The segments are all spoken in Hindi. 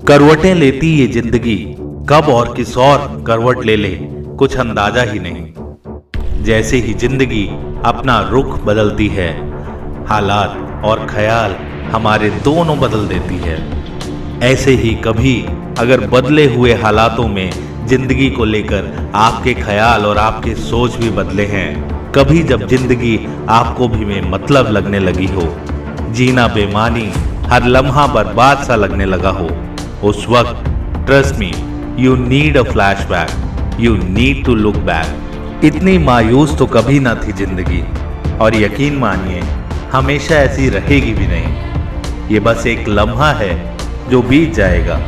करवटें लेती ये जिंदगी, कब और किस और करवट ले ले कुछ अंदाजा ही नहीं। जैसे ही जिंदगी अपना रुख बदलती है, हालात और ख्याल हमारे दोनों बदल देती है। ऐसे ही कभी अगर बदले हुए हालातों में जिंदगी को लेकर आपके ख्याल और आपके सोच भी बदले हैं, कभी जब जिंदगी आपको भी बेमतलब लगने लगी हो, जीना बेमानी, हर लम्हा बर्बाद सा लगने लगा हो, उस वक्त trust me, you need a flashback, you need to look back. इतनी मायूस तो कभी ना थी जिंदगी, और यकीन मानिए हमेशा ऐसी रहेगी भी नहीं। ये बस एक लम्हा है जो बीत जाएगा।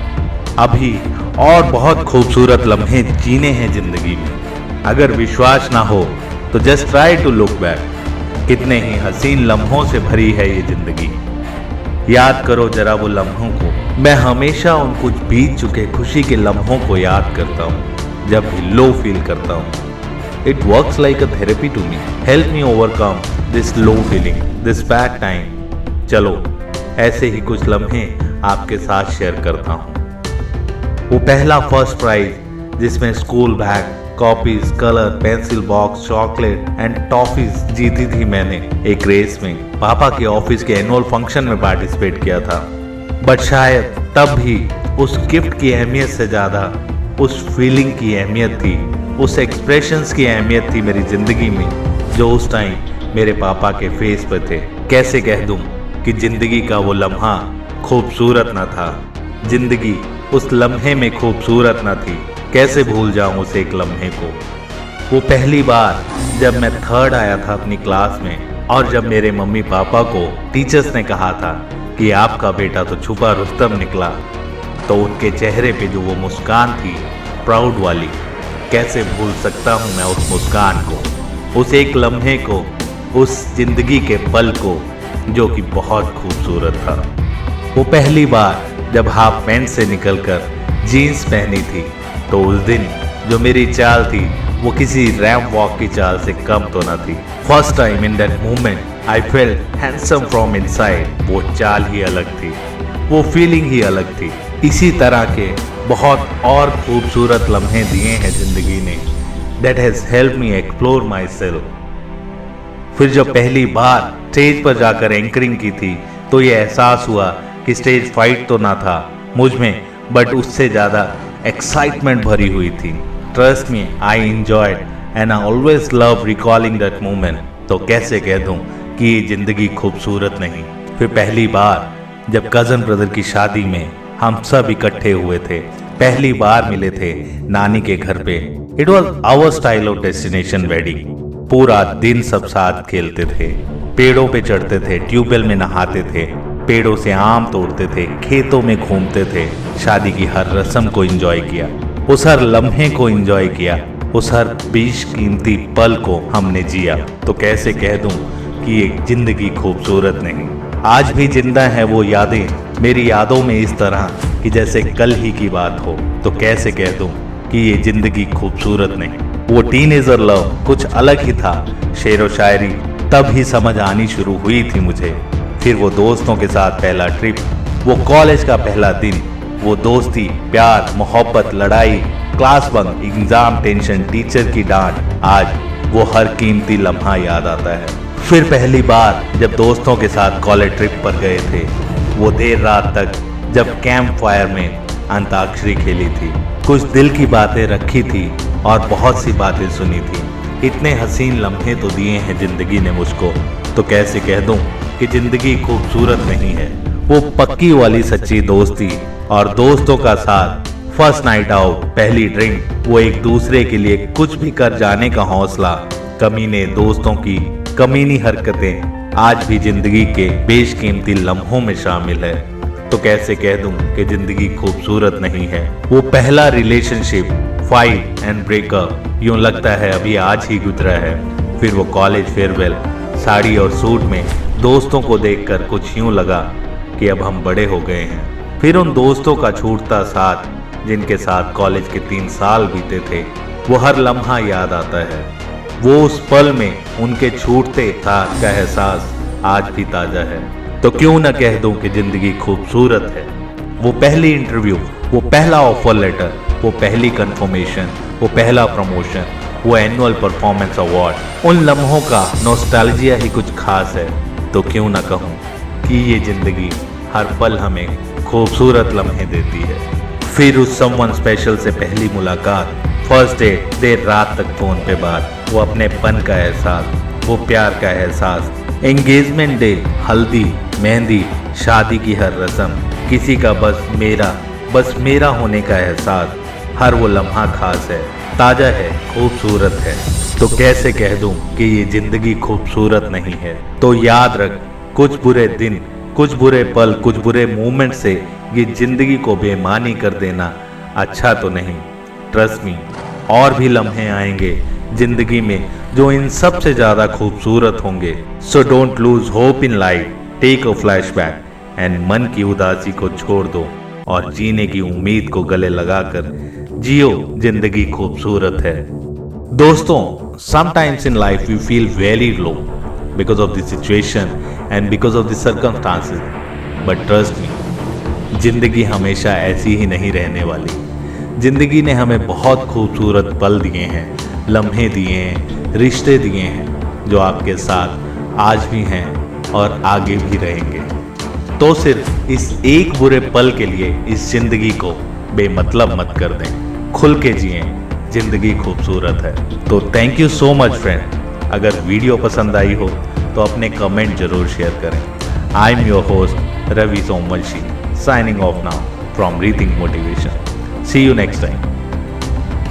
अभी और बहुत खूबसूरत लम्हे जीने हैं जिंदगी में। अगर विश्वास ना हो तो just try to look back. कितने ही हसीन लम्हों से भरी है ये जिंदगी। याद करो जरा वो लम्हों को। मैं हमेशा उन कुछ बीत चुके खुशी के लम्हों को याद करता हूँ जब भी लो फील करता हूँ। It works like a therapy to me, help me overcome this low feeling, this bad time. चलो ऐसे ही कुछ लम्हे आपके साथ शेयर करता हूँ। वो पहला फर्स्ट प्राइज जिसमें school bag, copies, colour, pencil box, chocolate and toffees जीती थी मैंने एक रेस में। पापा के ऑफिस के एनुअल फंक्शन में पार्टिसिपेट किया था। बट शायद तब भी उस गिफ्ट की अहमियत से ज्यादा उस फीलिंग की अहमियत थी, उस एक्सप्रेशंस की अहमियत थी मेरी जिंदगी में, जो उस टाइम मेरे पापा के फेस पे थे। कैसे कह दूं कि जिंदगी का वो लम्हा खूबसूरत ना था, जिंदगी उस लम्हे में खूबसूरत ना थी। कैसे भूल जाऊं उस एक लम्हे को। वो पहली बार जब मैं थर्ड आया था अपनी क्लास में, और जब मेरे मम्मी पापा को टीचर्स ने कहा था कि आपका बेटा तो छुपा रुस्तम निकला, तो उनके चेहरे पे जो वो मुस्कान थी प्राउड वाली, कैसे भूल सकता हूं मैं उस मुस्कान को, उस एक लम्हे को, उस जिंदगी के पल को जो कि बहुत खूबसूरत था। वो पहली बार जब हाफ पैंट से निकलकर जीन्स पहनी थी, तो उस दिन जो मेरी चाल थी वो किसी रैंप वॉक की चाल से कम तो न थी। First time in that moment I felt handsome from inside. वो चाल ही अलग थी, वो फीलिंग ही अलग थी। इसी तरह के बहुत और खूबसूरत लम्हे दिए हैं जिंदगी ने, that has help me explore my self. फिर जब पहली बार स्टेज पर जाकर एंकरिंग की थी, तो ये एहसास हुआ कि स्टेज फाइट तो ना था मुझ में, बट उससे ज़्यादा एक्साइटमेंट भरी हुई थी। Trust me, I enjoyed and I always love recalling that moment. तो कैसे कह दूं कि ये जिंदगी खूबसूरत नहीं। फिर पहली बार जब कजन ब्रदर की शादी में हम सब इकट्ठे हुए थे, पहली बार मिले थे नानी के घर पे। It was our style of destination wedding. पूरा दिन सब साथ खेलते थे, पेड़ों पे चढ़ते थे, ट्यूबवेल में नहाते थे, पेड़ों से आम तोड़ते थे, खेतों में घूमते थे। शादी की हर रस्म को एंजॉय किया, उस हर लम्हे को एंजॉय किया, उस हर बेशकीमती पल को हमने जिया। तो कैसे कह दूं कि ये जिंदगी खूबसूरत नहीं। आज भी जिंदा है वो यादें मेरी यादों में इस तरह कि जैसे कल ही की बात हो। तो कैसे कह दूं कि ये जिंदगी खूबसूरत नहीं। वो टीनेजर लव कुछ अलग ही था। शेर व शायरी तब ही समझ आनी शुरू हुई थी मुझे। फिर वो दोस्तों के साथ पहला ट्रिप, वो कॉलेज का पहला दिन, वो दोस्ती, प्यार, मोहब्बत, लड़ाई, class bunk, exam tension, teacher की डांट, आज वो हर कीमती लम्हा याद आता है। फिर पहली बार जब दोस्तों के साथ कॉलेज ट्रिप पर गए थे, वो देर रात तक जब कैंप फायर में अंताक्षरी खेली थी, कुछ दिल की बातें रखी थी और बहुत सी बातें सुनी थी। इतने हसीन लम्हे तो दिए हैं जिंदगी ने मुझको। तो कैसे कह दूं कि जिंदगी खूबसूरत नहीं है। वो पक्की वाली सच्ची दोस्ती और दोस्तों का साथ, फर्स्ट नाइट आउट, पहली ड्रिंक, वो एक दूसरे के लिए कुछ भी कर जाने का हौसला, कमीने दोस्तों की कमीनी हरकतें आज भी जिंदगी के बेशकीमती लम्हों में शामिल है। तो कैसे कह दूं कि जिंदगी खूबसूरत नहीं है। वो पहला रिलेशनशिप, फाइट एंड ब्रेकअप, यूं लगता है अभी आज ही गुजरा है। फिर वो कॉलेज फेयरवेल, साड़ी और सूट में दोस्तों को देखकर कुछ यूं लगा कि अब हम बड़े हो गए हैं। फिर उन दोस्तों का छूटता साथ जिनके साथ कॉलेज के 3 साल बीते थे, वो हर लम्हा याद आता है। वो उस पल में उनके छूटते साथ का एहसास आज भी ताजा है। तो क्यों न कह दूं कि जिंदगी खूबसूरत है। वो पहली इंटरव्यू, वो पहला ऑफर लेटर, वो पहली कंफर्मेशन, वो पहला प्रमोशन, वो एनुअल परफॉर्मेंस अवार्ड, उन लम्हों का नॉस्टैल्जिया ही कुछ खास है। तो क्यों ना कहूँ कि ये जिंदगी हर पल हमें खूबसूरत लम्हे देती है। फिर उस समवन स्पेशल से पहली मुलाकात, फर्स्ट डेट, देर रात तक फोन पे बात, वो अपनेपन का एहसास, वो प्यार का एहसास, एंगेजमेंट डे, हल्दी, मेहंदी, शादी की हर रस्म, किसी का बस मेरा होने का एहसास। हर वो लम्हा खास है, ताजा है, खूबसूरत है। तो कैसे कह दूं कि ये जिंदगी खूबसूरत नहीं है। तो याद रख, कुछ बुरे दिन, कुछ बुरे पल, कुछ बुरे मोमेंट से ये जिंदगी को बेमानी कर देना अच्छा तो नहीं। ट्रस्ट मी, और भी लम्हे आएंगे जिंदगी में जो इन सब से ज्यादा खूबसूरत होंगे। So don't lose hope in life, take a flashback and मन की उदासी को छोड़ दो और जीने की उम्मीद को गले लगाकर जियो, जिंदगी खूबसूरत है। दोस्तों, sometimes in life we feel very low because of the situation and because of the circumstances, but trust me, जिंदगी हमेशा ऐसी ही नहीं रहने वाली। जिंदगी ने हमें बहुत खूबसूरत पल दिए हैं, लम्हे दिए हैं, रिश्ते दिए हैं जो आपके साथ आज भी हैं और आगे भी रहेंगे। तो सिर्फ इस एक बुरे पल के लिए इस जिंदगी को बेमतलब मत कर दें, खुल के जिएं, जिंदगी खूबसूरत है। तो thank you so much friend. अगर वीडियो पसंद आई हो तो अपने कमेंट जरूर शेयर करें। I am your host Ravi Somvanshi, signing off now from Rethink Motivation. See you next time.